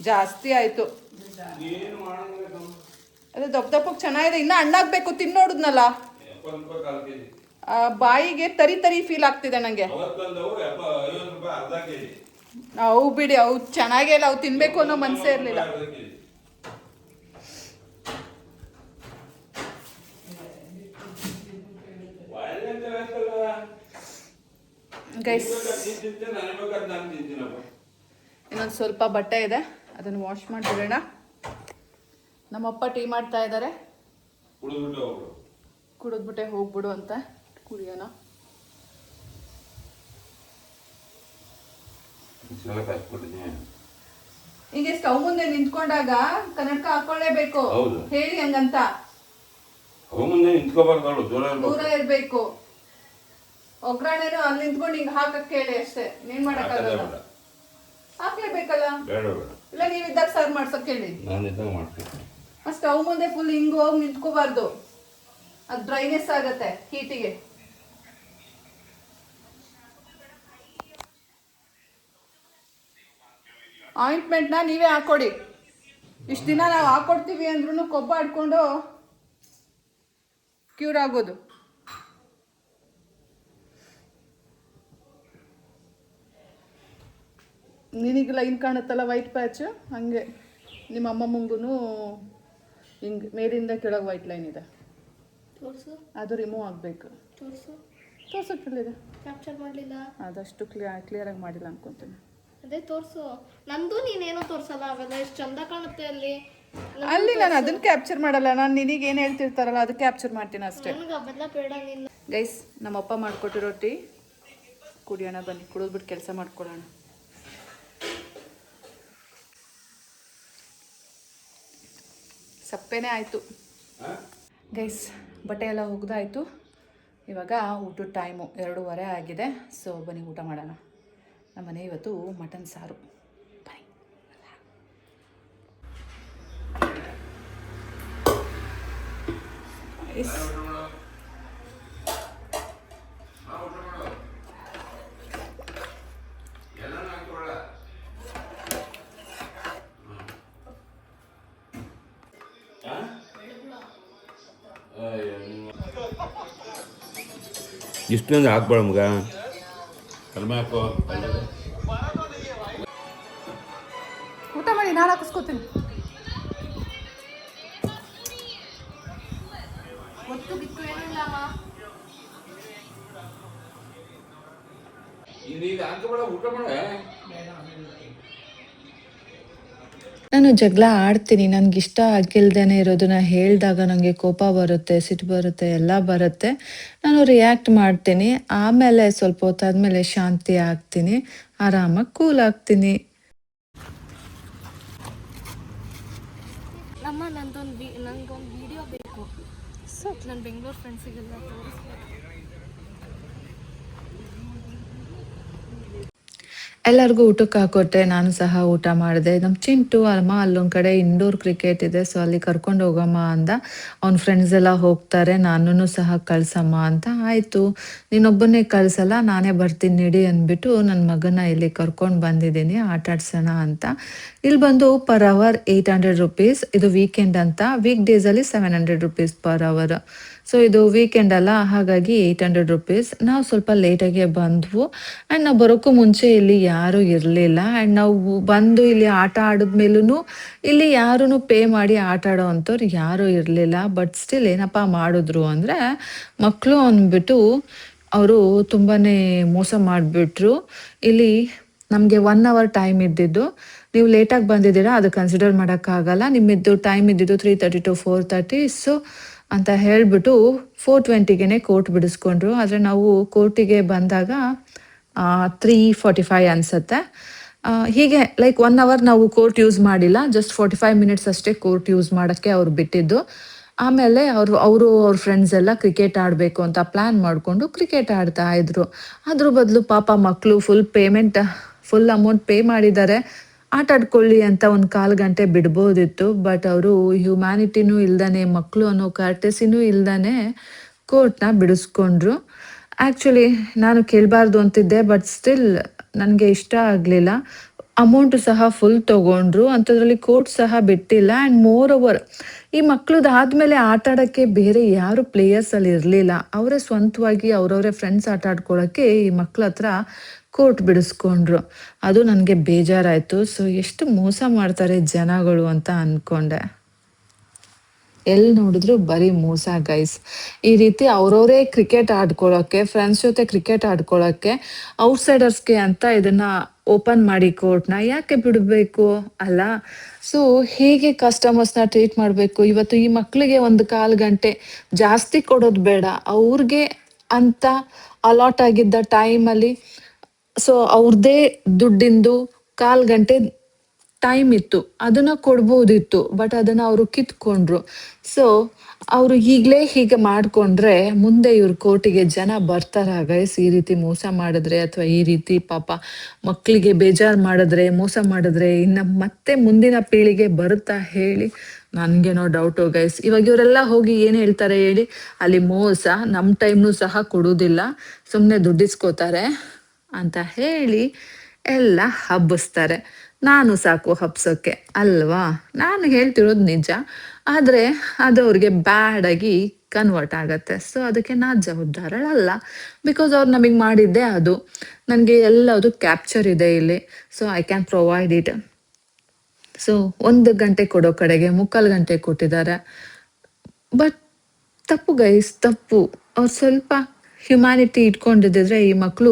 Speaker 1: ಜಾಸ್ತಿ ಆಯಿತು. ಅದೇ ದಪ್ಪಕ್ಕೆ ಚೆನ್ನಾಗಿದೆ. ಇನ್ನು ಹಣ್ಣಾಗಬೇಕು. ತಿನ್ನೋಡಿದ್ನಲ್ಲ, ಬಾಯಿಗೆ ತರಿ ಫೀಲ್ ಆಗ್ತಿದೆ ನನಗೆ. ಅವು ಬಿಡಿ, ಅವು ಚೆನ್ನಾಗೇ ಇಲ್ಲ. ಅವು ತಿನ್ಬೇಕು ಅನ್ನೋ ಮನಸ್ಸೇ ಇರಲಿಲ್ಲ. ಗೈಸ್, ಇನ್ನೊಂದು ಸ್ವಲ್ಪ ಬಟ್ಟೆ ಇದೆ, ಅದನ್ನು ವಾಶ್ ಮಾಡಿಬಿಡೋಣ. ನಮ್ಮಪ್ಪ ಟೀ ಮಾಡ್ತಾ ಇದ್ದಾರೆ. ಕುಡಿದ್ಬಿಟ್ಟೆ ಹೋಗ್ಬಿಡು ಅಂತ. ಕುಡಿಯೋಣ. ಹೀಗೆ ಸ್ಟವ್ ಮುಂದೆ ನಿಂತ್ಕೊಂಡಾಗ ಕನ್ನಡಕ ಹಾಕೊಳ್ಳೇಬೇಕು. ಹೇಳಿ ಹಂಗಂತ. ದೂರ ಇರ್ಬೇಕು. ಒಗ್ಗರಣೆನು ಅಲ್ಲಿ ನಿಂತ್ಕೊಂಡು ಹಿಂಗೆ ಹಾಕಕ್ಕೆ ಹೇಳಿ ಅಷ್ಟೇ. ನೀನ್ ಮಾಡಕ್ಕಾಗಲ್ಲ. ಹಾಕ್ಲೇಬೇಕಲ್ಲ. ಇಲ್ಲ ನೀವಿದ್ದಾಗ ಸರ್ವ್ ಮಾಡ್ಸಕ್ ಹೇಳಿ. ಆ ಸ್ಟವ್ ಮುಂದೆ ಫುಲ್ ಹಿಂಗ್ ಹೋಗಿ ನಿಂತ್ಕೋಬಾರ್ದು. ಅದು ಡ್ರೈನೆಸ್ ಆಗತ್ತೆ ಹೀಟಿಗೆ. ಆಯಿಂಟ್ಮೆಂಟ್ನ ನೀವೇ ಹಾಕೊಡಿ. ಇಷ್ಟು ದಿನ ನಾವು ಹಾಕೊಡ್ತೀವಿ ಅಂದ್ರೂ ಕೊಬ್ಬ ಆಡ್ಕೊಂಡು ಕ್ಯೂರ್ ಆಗೋದು. ನಿನಗೆ ಲೈನ್ ಕಾಣುತ್ತಲ್ಲ ವೈಟ್ ಪ್ಯಾಚ್ ಹಾಗೆ ನಿಮ್ಮ ಅಮ್ಮಮ್ಮಂಗೂ ಹಿಂಗೆ ಮೇಲಿಂದ ಕೆಳಗೆ ವೈಟ್ ಲೈನ್ ಇದೆ,
Speaker 2: ತೋರಿಸು.
Speaker 1: ಅದು ರಿಮೂವ್ ಆಗಬೇಕು.
Speaker 2: ತೋರಿಸು.
Speaker 1: ತೋರ್ಸಕ್ಕಿಲ್ಲಿದೆ,
Speaker 2: ಕ್ಯಾಪ್ಚರ್ ಮಾಡಲಿಲ್ಲ.
Speaker 1: ಅದಷ್ಟು ಕ್ಲಿಯರಾಗಿ ಮಾಡಿಲ್ಲ ಅನ್ಕೊತೀನಿ.
Speaker 2: ಅದೇ ತೋರಿಸು. ನಂದು ನೀನೇನೋ ತೋರಿಸಲ್ಲ, ಅವೆಲ್ಲ ಎಷ್ಟು ಚಂದ ಕಾಣುತ್ತೆ ಅಲ್ಲಿ.
Speaker 1: ಅಲ್ಲಿ ನಾನು ಅದನ್ನು ಕ್ಯಾಪ್ಚರ್ ಮಾಡಲ್ಲ, ನಾನು ನಿನಗೆ ಏನು ಹೇಳ್ತಿರ್ತಾರಲ್ಲ ಅದು ಕ್ಯಾಪ್ಚರ್ ಮಾಡ್ತೀನಿ ಅಷ್ಟೇ.
Speaker 2: ನನಗೆ ಅವೆಲ್ಲ ಬೇಡ ನಿಲ್ಲ.
Speaker 1: ಗೈಸ್, ನಮ್ಮಪ್ಪ ಮಾಡಿಕೊಟ್ಟಿರೋ ಟೀ ಕುಡಿಯೋಣ ಬನ್ನಿ, ಕುಡಿದ್ಬಿಟ್ಟು ಕೆಲಸ ಮಾಡ್ಕೊಳ್ಳೋಣ. ಸಪ್ಪೆನೇ ಆಯಿತು ಗೈಸ್, ಬಟ್ಟೆ ಎಲ್ಲ ಒಗ್ದಾಯಿತು. ಇವಾಗ ಊಟದ ಟೈಮು 2:30 ಆಗಿದೆ. ಸೊ ಬನ್ನಿ ಊಟ ಮಾಡೋಣ. ನಮ್ಮನೆ ಇವತ್ತು ಮಟನ್ ಸಾರು. ಬನ್ನಿ.
Speaker 4: ಇಷ್ಟೊಂದು ಹಾಕ್ಬೇಡ ಮಗ, ಕಡಿಮೆ ಹಾಕೋ.
Speaker 1: ಊಟ ಮಾಡಿ, ನಾನು ಹಾಕಿಸ್ಕೋತೀನಿ.
Speaker 2: ಒತ್ತು ಬಿತ್ತು ಏನಿಲ್ಲ ಅಮ್ಮ.
Speaker 4: ಈಗ ಹಾಕಬೇಡ, ಊಟ ಮಾಡ.
Speaker 3: ನಾನು ಜಗಳ ಆಡ್ತೀನಿ, ನನಗಿಷ್ಟ ಆಗಿಲ್ದೇನೆ ಇರೋದನ್ನ ಹೇಳಿದಾಗ ನನಗೆ ಕೋಪ ಬರುತ್ತೆ, ಸಿಟ್ಟು ಬರುತ್ತೆ, ಎಲ್ಲ ಬರುತ್ತೆ. ನಾನು ರಿಯಾಕ್ಟ್ ಮಾಡ್ತೀನಿ. ಆಮೇಲೆ ಸ್ವಲ್ಪ ಹೊತ್ತಾದ್ಮೇಲೆ ಶಾಂತಿ ಆಗ್ತೀನಿ, ಆರಾಮಾಗಿ ಕೂಲ್ ಆಗ್ತೀನಿ.
Speaker 2: ನಮ್ಮ ನಂದೊಂದು ವಿಡಿಯೋ ಬೇಕು. ನನ್ನ ಬೆಂಗಳೂರು ಫ್ರೆಂಡ್ಸಿಗೆಲ್ಲ ತೋರಿಸ್ಬೇಕು.
Speaker 3: ಎಲ್ಲರಿಗೂ ಊಟಕ್ಕೆ ಹಾಕೊಟ್ಟೆ, ನಾನು ಸಹ ಊಟ ಮಾಡಿದೆ. ನಮ್ಮ ಚಿಂಟು ಅಮ್ಮ ಅಲ್ಲೊಂದು ಕಡೆ ಇಂಡೋರ್ ಕ್ರಿಕೆಟ್ ಇದೆ, ಸೊ ಅಲ್ಲಿ ಕರ್ಕೊಂಡು ಹೋಗಮ್ಮ ಅಂದ. ಅವ್ನ ಫ್ರೆಂಡ್ಸ್ ಎಲ್ಲ ಹೋಗ್ತಾರೆ, ನಾನು ಸಹ ಕಳ್ಸಮ್ಮ ಅಂತ. ಆಯಿತು, ನೀನೊಬ್ಬನೇ ಕಳ್ಸಲ್ಲ, ನಾನೇ ಬರ್ತೀನಿ ನಡಿ ಅಂದ್ಬಿಟ್ಟು ನನ್ನ ಮಗನ ಇಲ್ಲಿ ಕರ್ಕೊಂಡು ಬಂದಿದ್ದೀನಿ ಆಟ ಆಡ್ಸೋಣ ಅಂತ. ಇಲ್ಲಿ ಬಂದು ಪರ್ ಅವರ್ 800 ರುಪೀಸ್. ಇದು ವೀಕೆಂಡ್ ಅಂತ, ವೀಕ್ ಡೇಸಲ್ಲಿ 700 ರುಪೀಸ್ ಪರ್ ಅವರ್. ಸೊ ಇದು ವೀಕೆಂಡ್ ಅಲ್ಲ, ಹಾಗಾಗಿ 800 ರುಪೀಸ್. ನಾವು ಸ್ವಲ್ಪ ಲೇಟಾಗೆ ಬಂದ್ವು ಆ್ಯಂಡ್ ನಾವು ಬರೋಕ್ಕೂ ಮುಂಚೆ ಇಲ್ಲಿ ಯಾರೂ ಇರಲಿಲ್ಲ. ಆ್ಯಂಡ್ ನಾವು ಬಂದು ಇಲ್ಲಿ ಆಟ ಆಡಿದ್ಮೇಲೂ ಇಲ್ಲಿ ಯಾರೂ ಪೇ ಮಾಡಿ ಆಟ ಆಡೋ ಅಂಥವ್ರು ಯಾರೂ ಇರಲಿಲ್ಲ. ಬಟ್ ಸ್ಟಿಲ್ ಏನಪ್ಪ ಮಾಡಿದ್ರು ಅಂದರೆ, ಮಕ್ಕಳು ಅಂದ್ಬಿಟ್ಟು ಅವರು ತುಂಬಾ ಮೋಸ ಮಾಡಿಬಿಟ್ರು. ಇಲ್ಲಿ ನಮಗೆ 1 ಅವರ್ ಟೈಮ್ ಇದ್ದಿದ್ದು, ನೀವು ಲೇಟಾಗಿ ಬಂದಿದ್ದೀರಾ ಅದು ಕನ್ಸಿಡರ್ ಮಾಡೋಕ್ಕಾಗಲ್ಲ, ನಿಮ್ಮಿದ್ದು ಟೈಮ್ ಇದ್ದಿದ್ದು 3:30 to 4:30 ಸೊ ಅಂತ ಹೇಳಿಬಿಟ್ಟು 4:20ಗೆ ಕೋರ್ಟ್ ಬಿಡಿಸ್ಕೊಂಡ್ರು. ಆದರೆ ನಾವು ಕೋರ್ಟಿಗೆ ಬಂದಾಗ 3:45 ಅನಿಸುತ್ತೆ. ಹೀಗೆ ಲೈಕ್ 1 ಅವರ್ ನಾವು ಕೋರ್ಟ್ ಯೂಸ್ ಮಾಡಿಲ್ಲ, ಜಸ್ಟ್ 45 ಮಿನಿಟ್ಸ್ ಅಷ್ಟೇ ಕೋರ್ಟ್ ಯೂಸ್ ಮಾಡೋಕ್ಕೆ ಅವ್ರು ಬಿಟ್ಟಿದ್ದು. ಆಮೇಲೆ ಅವ್ರ ಫ್ರೆಂಡ್ಸ್ ಎಲ್ಲ ಕ್ರಿಕೆಟ್ ಆಡಬೇಕು ಅಂತ ಪ್ಲ್ಯಾನ್ ಮಾಡಿಕೊಂಡು ಕ್ರಿಕೆಟ್ ಆಡ್ತಾ ಇದ್ರು. ಅದ್ರ ಬದಲು ಪಾಪ ಮಕ್ಕಳು ಫುಲ್ ಅಮೌಂಟ್ ಪೇ ಮಾಡಿದ್ದಾರೆ, ಆಟ ಆಡ್ಕೊಳ್ಳಿ ಅಂತ 1/4 ಗಂಟೆ ಬಿಡ್ಬೋದಿತ್ತು. ಬಟ್ ಅವರು ಹ್ಯುಮ್ಯಾನಿಟಿನೂ ಇಲ್ದಾನೆ, ಮಕ್ಕಳು ಅನ್ನೋ ಕರ್ಟೆಸಿನೂ ಇಲ್ದಾನೆ ಕೋರ್ಟ್ನ ಬಿಡಿಸ್ಕೊಂಡ್ರು. ಆ್ಯಕ್ಚುಲಿ ನಾನು ಕೇಳಬಾರ್ದು ಅಂತಿದ್ದೆ, ಬಟ್ ಸ್ಟಿಲ್ ನನಗೆ ಇಷ್ಟ ಆಗಲಿಲ್ಲ. ಅಮೌಂಟು ಸಹ ಫುಲ್ ತೊಗೊಂಡ್ರು, ಅಂಥದ್ರಲ್ಲಿ ಕೋರ್ಟ್ ಸಹ ಬಿಟ್ಟಿಲ್ಲ. ಆ್ಯಂಡ್ ಮೋರ್ ಓವರ್ ಈ ಮಕ್ಕಳದಾದ್ಮೇಲೆ ಆಟ ಆಡೋಕ್ಕೆ ಬೇರೆ ಯಾರು ಪ್ಲೇಯರ್ಸಲ್ಲಿ ಇರಲಿಲ್ಲ. ಅವರೇ ಸ್ವಂತವಾಗಿ ಅವರವರೇ ಫ್ರೆಂಡ್ಸ್ ಆಟ ಆಡ್ಕೊಳ್ಳೋಕ್ಕೆ ಈ ಮಕ್ಕಳ ಹತ್ರ ಕೋರ್ಟ್ ಬಿಡಿಸ್ಕೊಂಡ್ರು. ಅದು ನನಗೆ ಬೇಜಾರಾಯಿತು. ಸೊ ಎಷ್ಟು ಮೋಸ ಮಾಡ್ತಾರೆ ಜನಗಳು ಅಂತ ಅಂದ್ಕೊಂಡೆ. ಎಲ್ಲಿ ನೋಡಿದ್ರು ಬರೀ ಮೋಸ ಗೈಸ್. ಈ ರೀತಿ ಅವ್ರವರೇ ಕ್ರಿಕೆಟ್ ಆಡ್ಕೊಳ್ಳೋಕ್ಕೆ, ಫ್ರೆಂಡ್ಸ್ ಜೊತೆ ಕ್ರಿಕೆಟ್ ಆಡ್ಕೊಳ್ಳೋಕ್ಕೆ, ಔಟ್ಸೈಡರ್ಸ್ಗೆ ಅಂತ ಇದನ್ನ ಓಪನ್ ಮಾಡಿ ಕೋರ್ಟ್ನ ಯಾಕೆ ಬಿಡಬೇಕು ಅಲ್ಲ? ಸೊ ಹೇಗೆ ಕಸ್ಟಮರ್ಸ್ನ ಟ್ರೀಟ್ ಮಾಡಬೇಕು? ಇವತ್ತು ಈ ಮಕ್ಕಳಿಗೆ 1/4 ಗಂಟೆ ಜಾಸ್ತಿ ಕೊಡೋದು ಬೇಡ, ಅವ್ರಿಗೆ ಅಂತ ಅಲಾಟ್ ಆಗಿದ್ದ ಟೈಮಲ್ಲಿ ಸೊ ಅವ್ರದ್ದೇ ದುಡ್ಡಿಂದು 1/4 ಗಂಟೆ ಟೈಮ್ ಇತ್ತು, ಅದನ್ನ ಕೊಡ್ಬೋದಿತ್ತು. ಬಟ್ ಅದನ್ನ ಅವರು ಕಿತ್ಕೊಂಡ್ರು. ಸೊ ಅವರು ಈಗಲೇ ಹೀಗೆ ಮಾಡಿಕೊಂಡ್ರೆ ಮುಂದೆ ಇವ್ರ ಕೋರ್ಟಿಗೆ ಜನ ಬರ್ತಾರ ಗೈಸ್? ಈ ರೀತಿ ಮೋಸ ಮಾಡಿದ್ರೆ ಅಥವಾ ಈ ರೀತಿ ಪಾಪ ಮಕ್ಕಳಿಗೆ ಬೇಜಾರು ಮಾಡಿದ್ರೆ, ಮೋಸ ಮಾಡಿದ್ರೆ ಇನ್ನು ಮತ್ತೆ ಮುಂದಿನ ಪೀಳಿಗೆ ಬರುತ್ತಾ ಹೇಳಿ? ನನಗೇನೋ ಡೌಟು ಗೈಸ್. ಇವಾಗ ಇವರೆಲ್ಲ ಹೋಗಿ ಏನು ಹೇಳ್ತಾರೆ ಹೇಳಿ? ಅಲ್ಲಿ ಮೋಸ, ನಮ್ಮ ಟೈಮ್ನು ಸಹ ಕೊಡೋದಿಲ್ಲ, ಸುಮ್ಮನೆ ದುಡ್ಡಿಸ್ಕೋತಾರೆ ಅಂತ ಹೇಳಿ ಎಲ್ಲ ಹಬ್ಬಿಸ್ತಾರೆ. ನಾನು ಸಾಕು ಹಬ್ಸೋಕ್ಕೆ ಅಲ್ವಾ? ನಾನು ಹೇಳ್ತಿರೋದು ನಿಜ, ಆದರೆ ಅದು ಅವ್ರಿಗೆ ಬ್ಯಾಡಾಗಿ
Speaker 1: ಕನ್ವರ್ಟ್ ಆಗುತ್ತೆ. ಸೊ ಅದಕ್ಕೆ ನಾ ಜವಾಬ್ದಾರಳಲ್ಲ, ಬಿಕಾಸ್ ಅವ್ರು ನಮಗೆ ಮಾಡಿದ್ದೇ ಅದು. ನನಗೆ ಎಲ್ಲದು ಕ್ಯಾಪ್ಚರ್ ಇದೆ ಇಲ್ಲಿ, so I can provide it. So 1 ಗಂಟೆ ಕೊಡೋ ಕಡೆಗೆ 3/4 ಗಂಟೆ ಕೊಟ್ಟಿದ್ದಾರೆ. ಬಟ್ ತಪ್ಪು ಗೈಸ್, ತಪ್ಪು. ಅವ್ರು ಸ್ವಲ್ಪ ಹ್ಯುಮ್ಯಾನಿಟಿ ಇಟ್ಕೊಂಡಿದ್ದಿದ್ರೆ ಈ ಮಕ್ಕಳು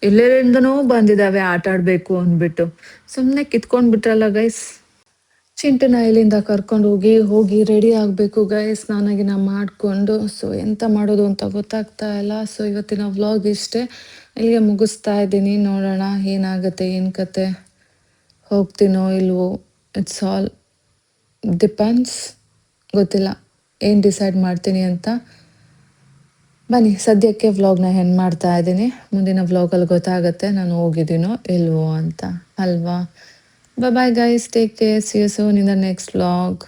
Speaker 1: ಎಲ್ಲೆಲ್ಲಿಂದನೋ ಬಂದಿದ್ದಾವೆ ಆಟ ಆಡಬೇಕು ಅಂದ್ಬಿಟ್ಟು ಸುಮ್ಮನೆ ಕಿತ್ಕೊಂಡ್ಬಿಟ್ರಲ್ಲ ಗೈಸ್. ಚಿಂಟುನ ಇಲ್ಲಿಂದ ಕರ್ಕೊಂಡು ಹೋಗಿ ರೆಡಿ ಆಗಬೇಕು ಗೈಸ್, ಸ್ನಾನ ಮಾಡಿಕೊಂಡು. ಸೊ ಎಂತ ಮಾಡೋದು ಅಂತ ಗೊತ್ತಾಗ್ತಾ ಇಲ್ಲ. ಸೊ ಇವತ್ತಿನ ವ್ಲಾಗ್ ಇಷ್ಟೇ, ಇಲ್ಲಿಗೆ ಮುಗಿಸ್ತಾ ಇದ್ದೀನಿ. ನೋಡೋಣ ಏನಾಗುತ್ತೆ, ಏನು ಕತೆ, ಹೋಗ್ತೀನೋ ಇಲ್ವೋ, ಇಟ್ಸ್ ಆಲ್ ಡಿಪೆಂಡ್ಸ್. ಗೊತ್ತಿಲ್ಲ ಏನು ಡಿಸೈಡ್ ಮಾಡ್ತೀನಿ ಅಂತ. ಬನ್ನಿ ಸದ್ಯಕ್ಕೆ ವ್ಲಾಗ್ನ ಹೆಂಗೆ ಮಾಡ್ತಾ ಇದ್ದೀನಿ, ಮುಂದಿನ ವ್ಲಾಗಲ್ಲಿ ಗೊತ್ತಾಗುತ್ತೆ ನಾನು ಹೋಗಿದ್ದೀನೋ ಇಲ್ವೋ ಅಂತ, ಅಲ್ವಾ? Bye guys, take care, see you soon in the next vlog.